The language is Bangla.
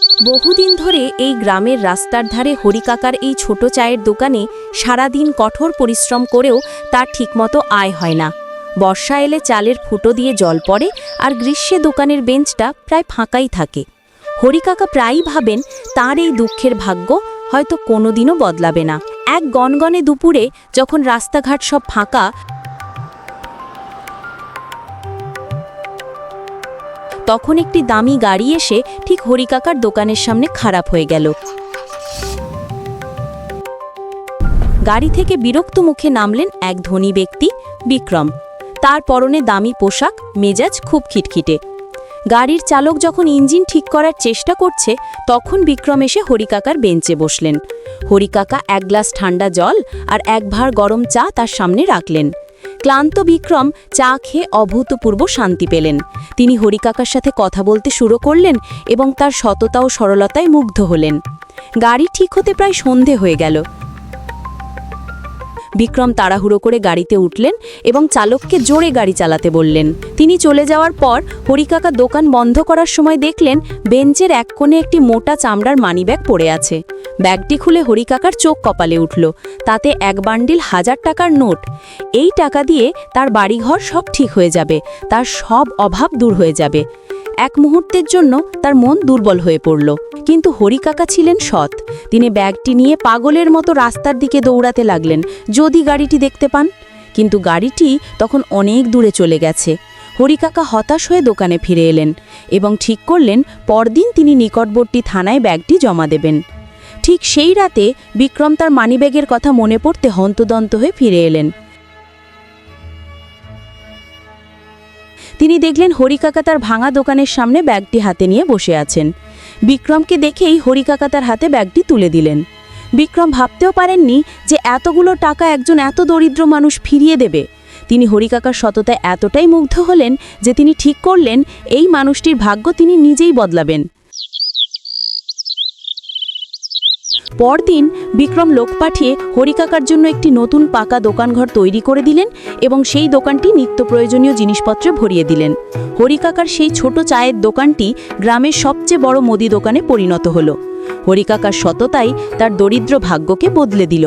বহুদিন ধরে এই গ্রামের রাস্তার ধারে হরিকাকার এই ছোট চায়ের দোকানে সারাদিন কঠোর পরিশ্রম করেও তার ঠিকমতো আয় হয় না। বর্ষা এলে চালের ফুটো দিয়ে জল পড়ে, আর গ্রীষ্মে দোকানের বেঞ্চটা প্রায় ফাঁকাই থাকে। হরিকাকা প্রায়ই ভাবেন তার এই দুঃখের ভাগ্য হয়তো কোনোদিনও বদলাবে না। এক গনগনে দুপুরে যখন রাস্তাঘাট সব ফাঁকা, তখন একটি দামি গাড়ি এসে ঠিক হরিকাকার দোকানের সামনে খারাপ হয়ে গেল। গাড়ি থেকে বিরক্ত মুখে নামলেন এক ধনী ব্যক্তি, বিক্রম। তার পরনে দামি পোশাক, মেজাজ খুব খিটখিটে। গাড়ির চালক যখন ইঞ্জিন ঠিক করার চেষ্টা করছে, তখন বিক্রম এসে হরিকাকার বেঞ্চে বসলেন। হরিকাকা এক গ্লাস ঠান্ডা জল আর এক ভাঁড় গরম চা তার সামনে রাখলেন। ক্লান্ত বিক্রম চা খেয়ে অভূতপূর্ব শান্তি পেলেন। তিনি হরিকাকার সাথে কথা বলতে শুরু করলেন এবং তার সততা ও সরলতায় মুগ্ধ হলেন। গাড়ি ঠিক হতে প্রায় সন্ধে হয়ে গেল। বিক্রম তাড়াহুড়ো করে গাড়িতে উঠলেন এবং চালককে জোরে গাড়ি চালাতে বললেন। তিনি চলে যাওয়ার পর হরিকাকা দোকান বন্ধ করার সময় দেখলেন বেঞ্চের এক কোণে একটি মোটা চামড়ার মানিব্যাগ পড়ে আছে। ব্যাগটি খুলে হরিকাকার চোখ কপালে উঠল। তাতে এক বান্ডিল 1000 টাকার নোট। এই টাকা দিয়ে তার বাড়িঘর সব ঠিক হয়ে যাবে, তার সব অভাব দূর হয়ে যাবে। এক মুহূর্তের জন্য তার মন দুর্বল হয়ে পড়ল। কিন্তু হরিকাকা ছিলেন সৎ। তিনি ব্যাগটি নিয়ে পাগলের মতো রাস্তার দিকে দৌড়াতে লাগলেন, যদি গাড়িটি দেখতে পান। কিন্তু গাড়িটি তখন অনেক দূরে চলে গেছে। হরিকাকা হতাশ হয়ে দোকানে ফিরে এলেন এবং ঠিক করলেন পরদিন তিনি নিকটবর্তী থানায় ব্যাগটি জমা দেবেন। ঠিক সেই রাতে বিক্রম তার মানিব্যাগের কথা মনে পড়তে হন্তদন্ত হয়ে ফিরে এলেন। তিনি দেখলেন হরিকাকা তার ভাঙা দোকানের সামনে ব্যাগটি হাতে নিয়ে বসে আছেন। বিক্রমকে দেখেই হরিকাকা তার হাতে ব্যাগটি তুলে দিলেন। বিক্রম ভাবতেও পারেননি যে এতগুলো টাকা একজন এত দরিদ্র মানুষ ফিরিয়ে দেবে। তিনি হরিকাকার সততায় এতটাই মুগ্ধ হলেন যে তিনি ঠিক করলেন এই মানুষটির ভাগ্য তিনি নিজেই বদলাবেন। পরদিন বিক্রম লোক পাঠিয়ে হরিকাকার জন্য একটি নতুন পাকা দোকানঘর তৈরি করে দিলেন এবং সেই দোকানটি নিত্য প্রয়োজনীয় জিনিসপত্রে ভরিয়ে দিলেন। হরিকাকার সেই ছোট চায়ের দোকানটি গ্রামের সবচেয়ে বড় মুদি দোকানে পরিণত হলো। হরিকাকার সততাই তার দরিদ্র ভাগ্যকে বদলে দিল।